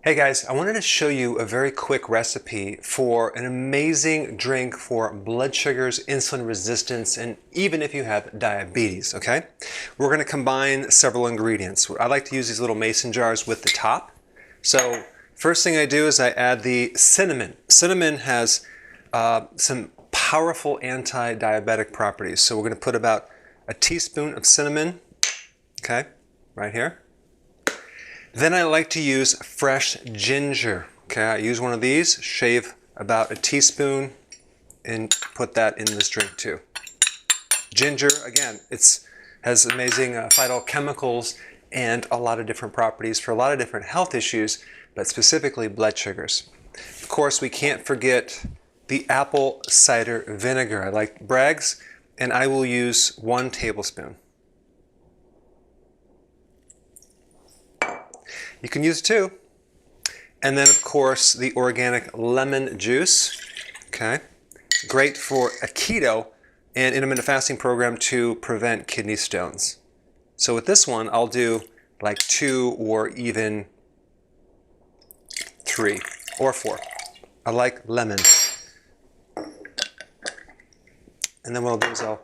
Hey guys, I wanted to show you a very quick recipe for an amazing drink for blood sugars, insulin resistance, and even if you have diabetes, okay? We're going to combine several ingredients. I like to use these little mason jars with the top. So first thing I do is I add the cinnamon. Cinnamon has some powerful anti-diabetic properties. So we're going to put about a teaspoon of cinnamon, okay, right here. Then I like to use fresh ginger. Okay, I use one of these, shave about a teaspoon, and put that in this drink too. Ginger, again, has amazing phytochemicals and a lot of different properties for a lot of different health issues, but specifically blood sugars. Of course, we can't forget the apple cider vinegar. I like Bragg's, and I will use 1 tablespoon. You can use 2. And then, of course, the organic lemon juice. Okay. Great for a keto and intermittent fasting program to prevent kidney stones. So with this one, I'll do like 2 or even 3 or 4. I like lemon. And then what I'll do is I'll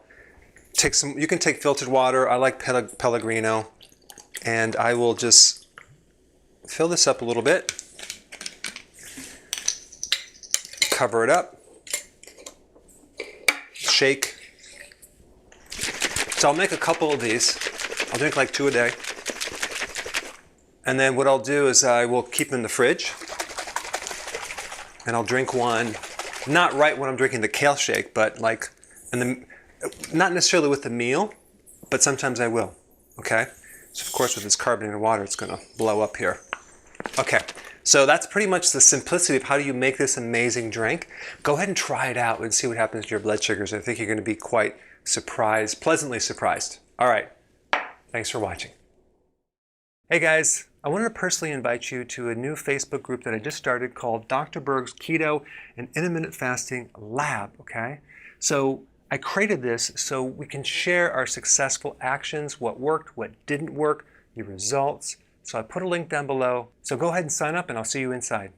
take some, you can take filtered water. I like Pellegrino. And I will just fill this up a little bit, cover it up, shake. So I'll make a couple of these. I'll drink like 2 a day. And then what I'll do is I will keep them in the fridge. And I'll drink one, not right when I'm drinking the kale shake, but like, not necessarily with the meal, but sometimes I will, okay? So of course with this carbonated water, it's gonna blow up here. Okay, so that's pretty much the simplicity of how do you make this amazing drink. Go ahead and try it out and see what happens to your blood sugars. I think you're going to be quite surprised, pleasantly surprised. All right, thanks for watching. Hey guys, I wanted to personally invite you to a new Facebook group that I just started called Dr.Berg's Keto and Intermittent Fasting Lab, okay? So I created this so we can share our successful actions, what worked, what didn't work, your results. So I put a link down below. So go ahead and sign up and I'll see you inside.